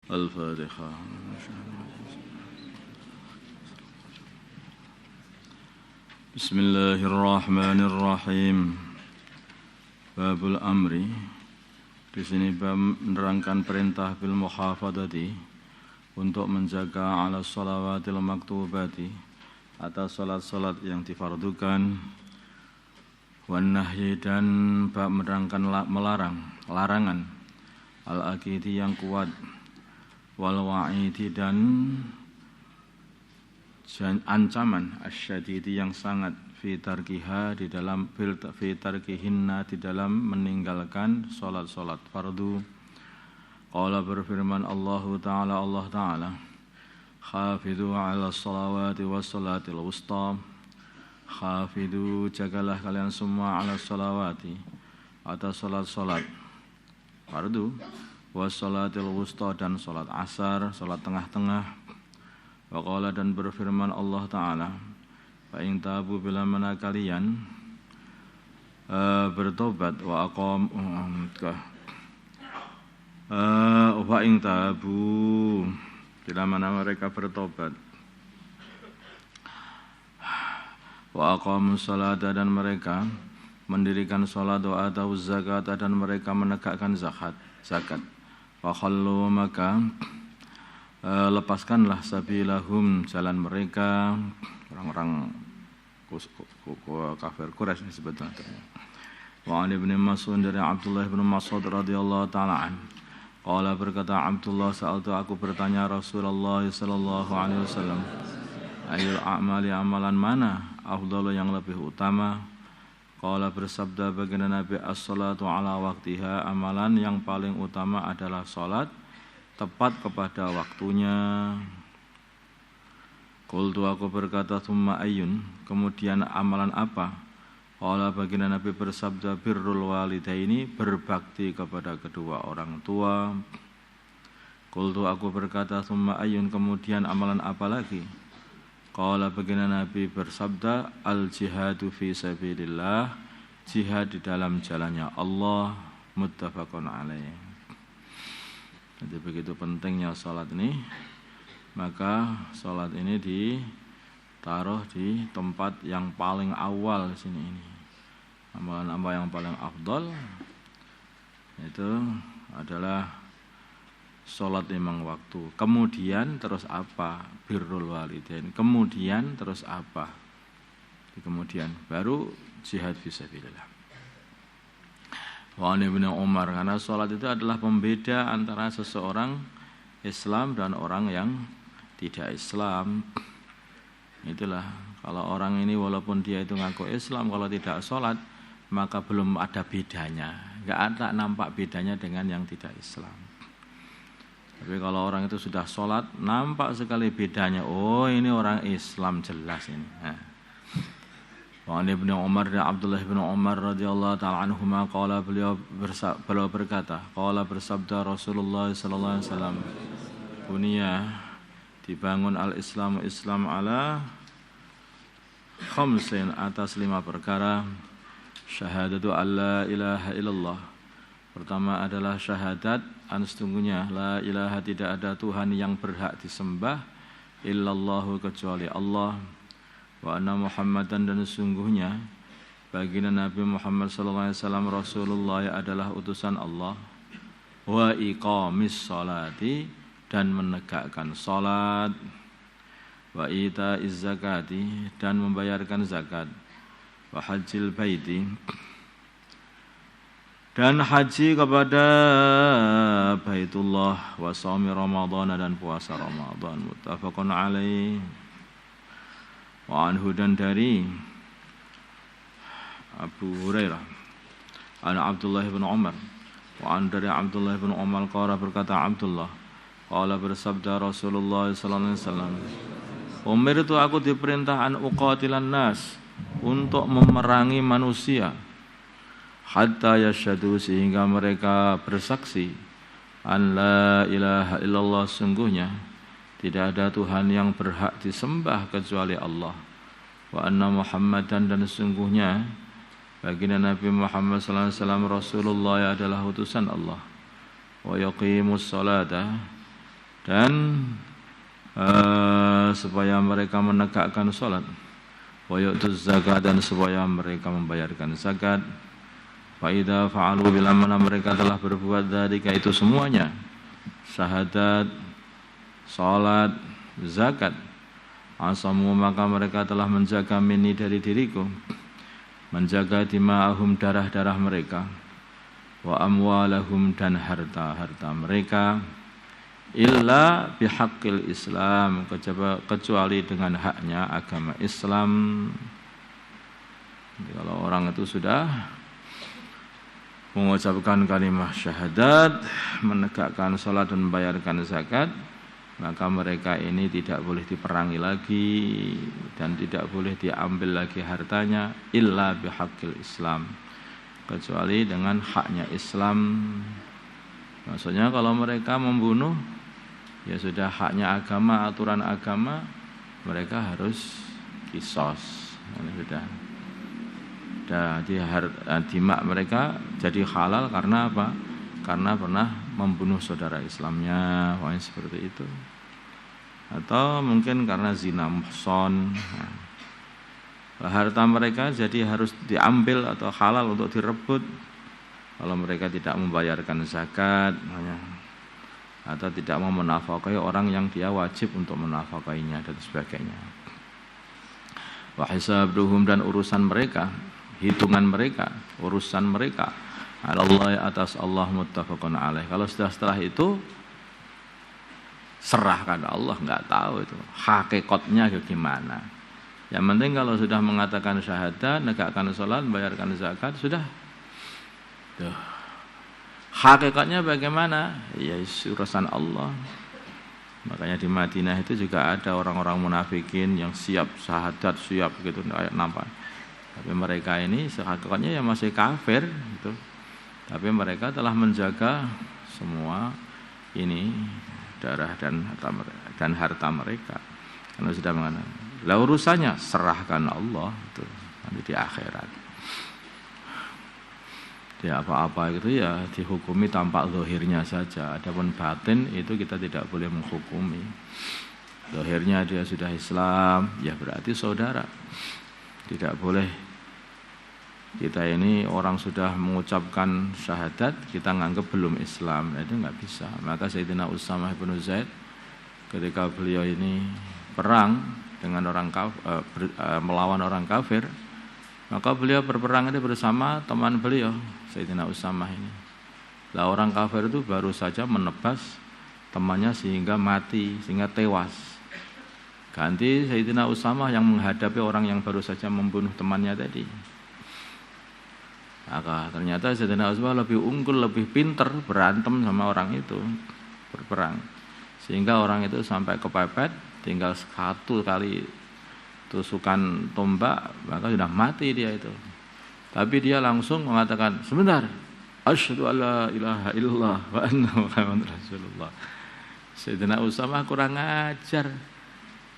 الفاتحة. بسم الله الرحمن الرحيم. Babul amri. Di sini bab menerangkan perintah bil muhafadati untuk menjaga ala shalawatil maktubati atas salat-salat yang difardukan, wan nahyi, dan bab menerangkan larangan al-akidi yang kuat, wal wa'idi, dan ancaman asyadidi yang sangat, fi tarkiha, di dalam fi tarkihinna, di dalam meninggalkan salat-salat fardu. Qala, berfirman Allah Ta'ala, khafidhu ala salawati was salatil wusta. Khafidhu, jagalah kalian semua, ala salawati, atas salat-salat fardu, was salatil wusta, dan salat asar, salat tengah-tengah. Wa qala, dan berfirman Allah Ta'ala, fa in tabu, bila mana kalian bertobat, wa in tabu, bila mana mereka bertobat, wa aqamus salata, dan mereka mendirikan salat, wa atau zakat, dan mereka menegakkan zakat. Wa khallu, maka lepaskanlah sabilahum, jalan mereka, orang-orang kafir Quraisy ini sebetulnya. Wa Ali bin Mas'ud, dari Abdullah bin Mas'ud radhiyallahu taala an, qala, berkata Abdullah, sa'altu, aku bertanya Rasulullah sallallahu alaihi wasallam, ayul a'mali, amalan mana afdalu, yang lebih utama? Qala, bersabda baginda Nabi, as-salatu ala waqtiha, amalan yang paling utama adalah salat tepat kepada waktunya. Qultu, aku berkata, thumma ayyun, kemudian amalan apa? Qala, baginda Nabi bersabda, birrul walidaini, berbakti kepada kedua orang tua. Qultu, aku berkata, thumma ayyun, kemudian amalan apa lagi? Qala, baginda Nabi bersabda, al-jihadu fi sabilillah, jihad di dalam jalannya Allah. Muttafaqun alaih. Jadi begitu pentingnya salat ini, maka salat ini ditaruh di tempat yang paling awal di sini ini. Amalan apa yang paling afdal? Itu adalah salat lima waktu. Kemudian terus apa? Birrul walidain. Kemudian terus apa? Kemudian baru jihad fisabilillah. Wa Ibnu Umar, karena salat itu adalah pembeda antara seseorang Islam dan orang yang tidak Islam. Itulah, kalau orang ini walaupun dia itu ngaku Islam, kalau tidak salat maka belum ada bedanya. Enggak ada nampak bedanya dengan yang tidak Islam. Tapi kalau orang itu sudah sholat, nampak sekali bedanya. Oh, ini orang Islam jelas ini. Wa Ibnu Umar, dan Abdullah bin Umar radhiyallahu taala anhuma, qala, beliau berkata, qala, bersabda Rasulullah sallallahu alaihi wasallam, bunya, dibangun al-Islam, Islam ala khamsin, atas 5 perkara. Syahadatu alla ilaha illallah, pertama adalah syahadat, sesungguhnya la ilaha, tidak ada Tuhan yang berhak disembah, illallahu, kecuali Allah. Wa anna Muhammadan, dan sesungguhnya baginda Nabi Muhammad sallallahu alaihi wasallam Rasulullah, adalah utusan Allah. Wa iqamis salati, dan menegakkan salat. Wa ita'iz zakati, dan membayarkan zakat. Wa hajjil baiti, dan haji kepada Baitullah. Wa shaumi Ramadhan, dan puasa Ramadan. Muttafaqun alaih. Wa anhu, dan dari Abu Hurairah, ana Abdullah bin Umar, wa an, dari Abdullah bin Umar, qala, berkata Abdullah, qala, bersabda Rasulullah sallallahu alaihi wasallam, umirtu, aku diperintah an uqatilan nas, untuk memerangi manusia, hatta yasyhadu, sehingga mereka bersaksi, an la ilaha illallah, sungguhnya tidak ada Tuhan yang berhak disembah kecuali Allah. Wa anna Muhammadan, dan sungguhnya baginda Nabi Muhammad sallallahu alaihi wasallam Rasulullah, adalah utusan Allah. Wa yaqimus salata, dan supaya mereka menegakkan salat, wa yu'tuz zakat, dan supaya mereka membayarkan zakat. Fa idza fa'alu, bila mana mereka telah berbuat dzalika itu semuanya, syahadat, salat, zakat, asamu, maka mereka telah menjaga minni, dari diriku, menjaga dima'ahum, darah-darah mereka, wa amwalahum, dan harta-harta mereka, illa bihaqqil Islam, kecuali dengan haknya agama Islam. Jadi kalau orang itu sudah mengucapkan kalimat syahadat, menegakkan salat dan membayarkan zakat, maka mereka ini tidak boleh diperangi lagi dan tidak boleh diambil lagi hartanya, illa bihaqqil Islam, kecuali dengan haknya Islam. Maksudnya kalau mereka membunuh, ya sudah haknya agama, aturan agama, mereka harus kisos. Ini sudah. Jadi dimak mereka jadi halal karena apa? Karena pernah membunuh saudara Islamnya, seperti itu. Atau mungkin karena zina muhson. Harta mereka jadi harus diambil atau halal untuk direbut kalau mereka tidak membayarkan zakat, atau tidak mau menafkahi orang yang dia wajib untuk menafkahinya dan sebagainya. Wa hisabuhum, dan urusan mereka, hitungan mereka, urusan mereka, Allah, atas Allah, muttafaqun alaih. Kalau sudah setelah itu serahkan Allah, enggak tahu itu hakikatnya gimana. Yang penting kalau sudah mengatakan syahadat, menegakkan salat, membayarkan zakat, sudah. Tuh. Hakikatnya bagaimana? Ya urusan Allah. Makanya di Madinah itu juga ada orang-orang munafikin yang siap syahadat, siap gitu, kayak nampak. Tapi mereka ini hakikatnya ya masih kafir gitu. Tapi mereka telah menjaga semua ini darah dan harta mereka. Karena sudah mengatakan, lah urusannya serahkan Allah itu nanti di akhirat. Ya apa-apa itu ya dihukumi tampak zahirnya saja. Adapun batin itu kita tidak boleh menghukumi. Zahirnya dia sudah Islam, ya berarti saudara. Tidak boleh kita ini orang sudah mengucapkan syahadat, kita nganggap belum Islam. Itu enggak bisa. Maka Sayyidina Usamah bin Zaid ketika beliau ini perang dengan melawan orang kafir, maka beliau berperang itu bersama teman beliau, Sayyidina Usamah ini. Lah orang kafir itu baru saja menebas temannya sehingga mati, sehingga tewas. Ganti Sayyidina Usamah yang menghadapi orang yang baru saja membunuh temannya tadi. Maka ternyata Sayyidina Usamah lebih unggul, lebih pinter berantem sama orang itu, berperang. Sehingga orang itu sampai kepepet, tinggal satu kali tusukan tombak, maka sudah mati dia itu. Tapi dia langsung mengatakan, sebentar, asyhadu alla ilaha illallah wa anna muhammadar rasulullah. Sayyidina Usamah kurang ajar,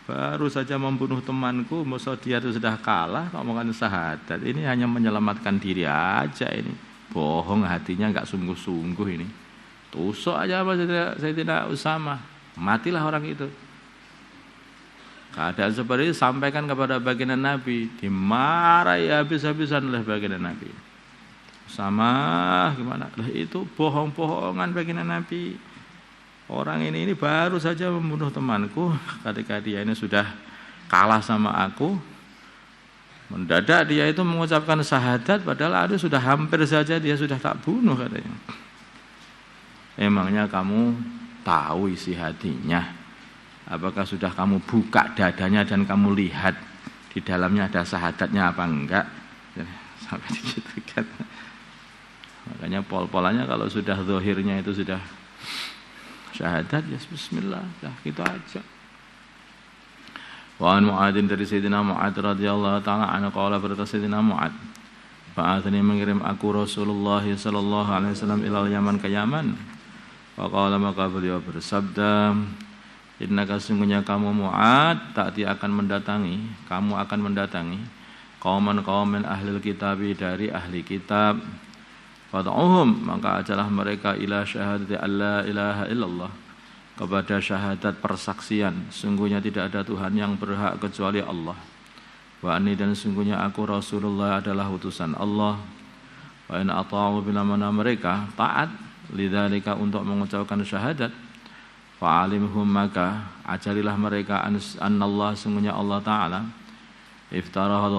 baru saja membunuh temanku, masa dia itu sudah kalah, kok ngomongkan syahadat. Ini hanya menyelamatkan diri aja ini. Bohong, hatinya enggak sungguh-sungguh ini. Tusuk aja apa Sayyidina Usamah, matilah orang itu. Keadaan seperti itu sampaikan kepada baginda Nabi, dimarahi habis-habisan oleh baginda Nabi. Sama gimana? Lah itu bohong-bohongan baginda Nabi. Orang ini baru saja membunuh temanku, ketika dia ini sudah kalah sama aku. Mendadak dia itu mengucapkan syahadat, padahal ada sudah hampir saja dia sudah tak bunuh katanya. Emangnya kamu tahu isi hatinya? Apakah sudah kamu buka dadanya dan kamu lihat di dalamnya ada syahadatnya apa enggak? Sampai begitu kan. Makanya pol-polannya kalau sudah zahirnya itu sudah syahadat, ya bismillah, dah gitu aja. Wa an Mu'adzin, dari Sayyidina Mu'adz radhiyallahu taala anhu qala, berkata Sayyidina Mu'adz, ba'athani, mengirim aku Rasulullah sallallahu alaihi wasallam ilal Yaman, ke Yaman. Wa qala, maka beliau bersabda, innaka, sungguhnya kamu Mu'adz, ta'ti akan mendatangi, kamu akan mendatangi qauman ahlil kitabi, dari ahli kitab. Fad'uhum, maka ajalah mereka ila syahadati alla ilaha illallah, kepada syahadat persaksian, sungguhnya tidak ada Tuhan yang berhak kecuali Allah. Wa anni dan sungguhnya aku Rasulullah adalah utusan Allah. Wa in ata'u bila mana mereka taat lidzalika untuk mengucapkan syahadat, fa'alimhum maka ajarilah mereka annallah sungguhnya Allah Ta'ala iftarah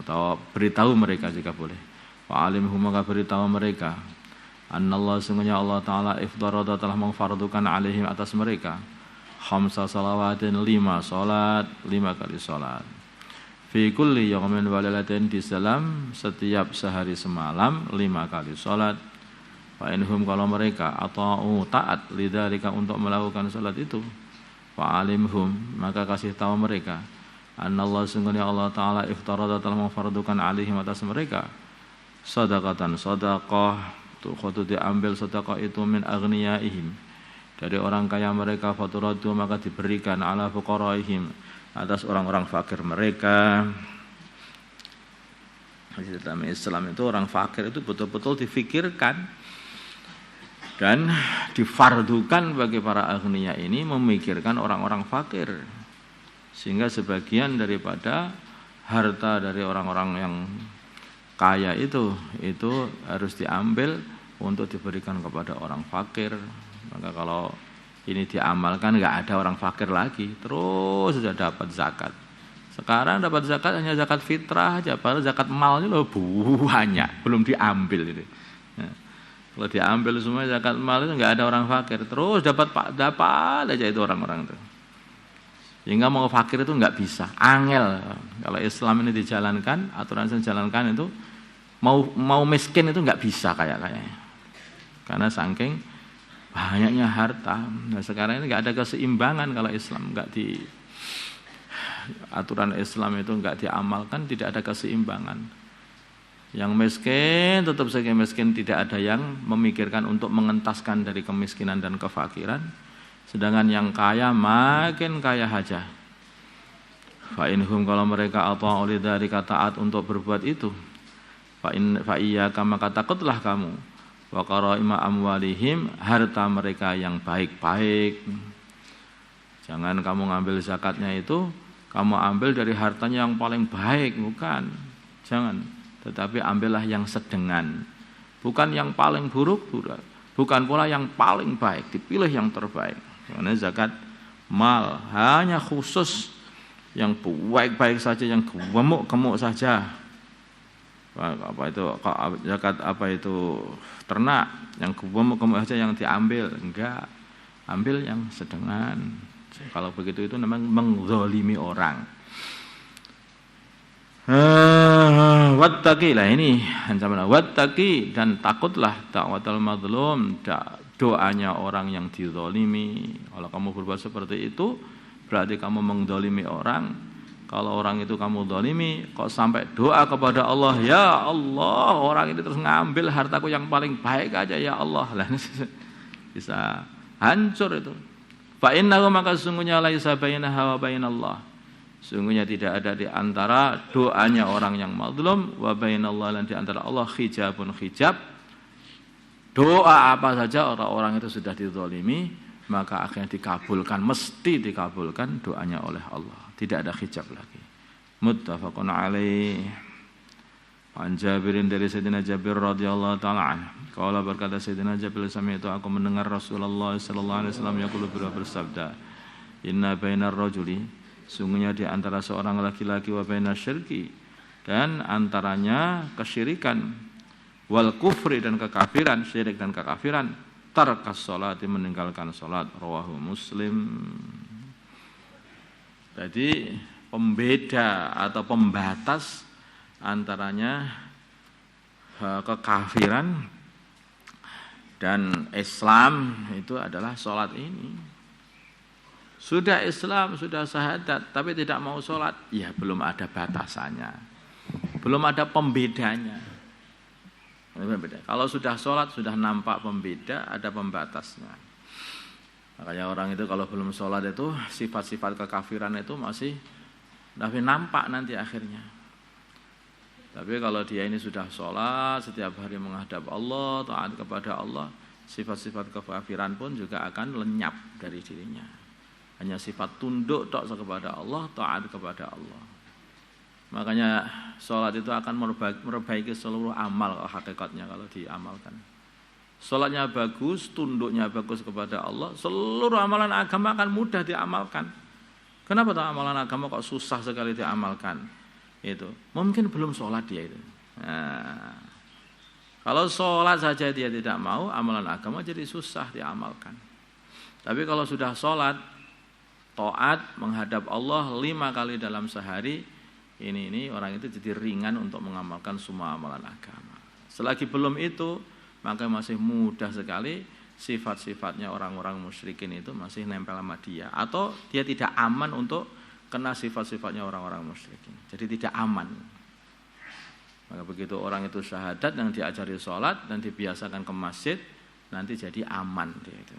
atau beritahu mereka jika boleh. Fa'alimhum maka beritahu mereka annallah sungguhnya Allah Ta'ala iftarah telah memfardukan alaihim atas mereka khamsa salawatin 5 salat 5 kali salat fi kulli yawmin wa lailatin di dalam setiap sehari semalam 5 kali salat. Fa inhum kalau mereka atau taat lidzalika untuk melakukan salat itu, fa alimhum maka kasih tahu mereka annallahu sungguhnya Allah Ta'ala iftarada telah memfardukan alaihim atas mereka sadaqatan sedekah tu khutu diambil sedekah itu min aghniyaihim dari orang kaya mereka, faturadu maka diberikan ala fuqaraihim atas orang-orang fakir mereka. Di dalam Islam itu orang fakir itu betul-betul difikirkan dan difardukan bagi para aghnia ini memikirkan orang-orang fakir, sehingga sebagian daripada harta dari orang-orang yang kaya itu harus diambil untuk diberikan kepada orang fakir. Maka kalau ini diamalkan nggak ada orang fakir lagi, terus sudah dapat zakat. Sekarang dapat zakat hanya zakat fitrah aja, padahal zakat malnya loh banyak belum diambil itu. Nah, kalau diambil semua zakat mal itu nggak ada orang fakir, terus dapat aja itu orang-orang itu. Sehingga mau fakir itu nggak bisa, angel. Kalau Islam ini dijalankan, aturan yang dijalankan itu mau miskin itu nggak bisa kayaknya, karena saking banyaknya harta. Nah sekarang ini nggak ada keseimbangan kalau Islam nggak di aturan Islam itu nggak diamalkan, tidak ada keseimbangan. Yang miskin tetap saja miskin, tidak ada yang memikirkan untuk mengentaskan dari kemiskinan dan kefakiran. Sedangkan yang kaya makin kaya saja. Fa inhum kalau mereka atau oleh dari taat untuk berbuat itu, fa iyyaka maka takutlah kamu wa qaraima amwalihim harta mereka yang baik-baik. Jangan kamu ngambil zakatnya itu kamu ambil dari hartanya yang paling baik, bukan. Jangan, tetapi ambillah yang sedengan. Bukan yang paling buruk, bukan pula yang paling baik, dipilih yang terbaik. Karena zakat mal hanya khusus yang baik-baik saja, yang gemuk-gemuk saja. Apa itu zakat apa itu ternak yang gemuk-gemuk saja yang diambil, enggak, ambil yang sedengan. Kalau begitu itu namanya menzalimi orang. Wattaqi lah ini ancaman. Wattaqi dan takutlah da'watul mazlum, doanya orang yang dizalimi. Kalau kamu berbuat seperti itu berarti kamu menzalimi orang. Kalau orang itu kamu zalimi, kok sampai doa kepada Allah, ya Allah, orang ini terus ngambil hartaku yang paling baik aja, ya Allah. Lah bisa hancur itu. Fa innahu maka sungguhnya laisa bainaha wa bainallah. Sungguhnya tidak ada di antara doanya orang yang mazlum wa bainallah, dan di antara Allah hijabun hijab. Doa apa saja orang-orang itu sudah dizalimi, maka akhirnya dikabulkan, mesti dikabulkan doanya oleh Allah. Tidak ada hijab lagi. Muttafaqun alaih. An Jabirin dari Sayyidina Jabir radhiyallahu taala anhu. Qala berkata Sayyidina Jabir, sami'tu aku mendengar Rasulullah sallallahu alaihi wasallam yaqulu bersabda, inna bainar rajuli, sungguhnya di antara seorang laki-laki wa bainas syirki, dan antaranya kesyirikan, wal kufri dan kekafiran, syirik dan kekafiran, tarkas salati meninggalkan salat, rawahu Muslim. Jadi pembeda atau pembatas antaranya kekafiran dan Islam itu adalah sholat ini. Sudah Islam, sudah syahadat, tapi tidak mau sholat, ya belum ada batasannya, belum ada pembedanya. Kalau sudah sholat, sudah nampak pembeda, ada pembatasnya. Makanya orang itu kalau belum sholat itu sifat-sifat kekafiran itu masih tapi nampak nanti akhirnya. Tapi kalau dia ini sudah sholat, setiap hari menghadap Allah, taat kepada Allah, sifat-sifat kekafiran pun juga akan lenyap dari dirinya. Hanya sifat tunduk tok kepada Allah, taat kepada Allah. Makanya sholat itu akan memperbaiki seluruh amal hakikatnya kalau diamalkan. Sholatnya bagus, tunduknya bagus kepada Allah, seluruh amalan agama akan mudah diamalkan. Kenapa tuh amalan agama kok susah sekali diamalkan? Itu mungkin belum sholat dia itu. Nah, kalau sholat saja dia tidak mau, amalan agama jadi susah diamalkan. Tapi kalau sudah sholat, taat menghadap Allah 5 kali dalam sehari, ini orang itu jadi ringan untuk mengamalkan semua amalan agama. Selagi belum itu, maka masih mudah sekali sifat-sifatnya orang-orang musyrikin itu masih nempel sama dia. Atau dia tidak aman untuk kena sifat-sifatnya orang-orang musyrikin. Jadi tidak aman. Maka begitu orang itu syahadat yang diajari sholat dan dibiasakan ke masjid, nanti jadi aman dia itu.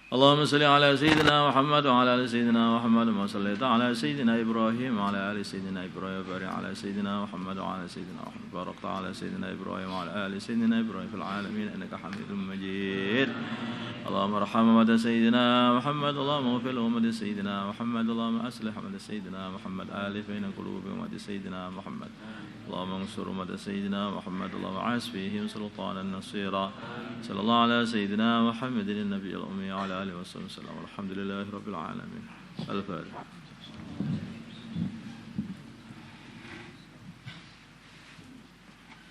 Allahumma salli ala sayyidina Muhammad wa ala ali sayyidina Muhammad wa salli ala sayyidina Ibrahim wa ala ali sayyidina Ibrahim wa barik ala sayyidina Muhammad wa ala sayyidina Muhammad barik ala sayyidina Ibrahim wa ala ali sayyidina Ibrahim fil alamin innaka Hamidum Majid. Allahumma arham ummat sayyidina Muhammad, Allahumma ighfir ummat sayyidina Muhammad, Allahumma aslih ummat sayyidina Muhammad, alif baina qulubi ummat sayyidina Muhammad. Allahumma ansur ummat sayyidina Muhammad, Allahumma as fihim sultanan nasira. Sallallahu ala sayyidina Muhammadin nabiyil ummi wa ala alihi wasallam. Alhamdulillahi rabbil alamin. Al-Fatihah.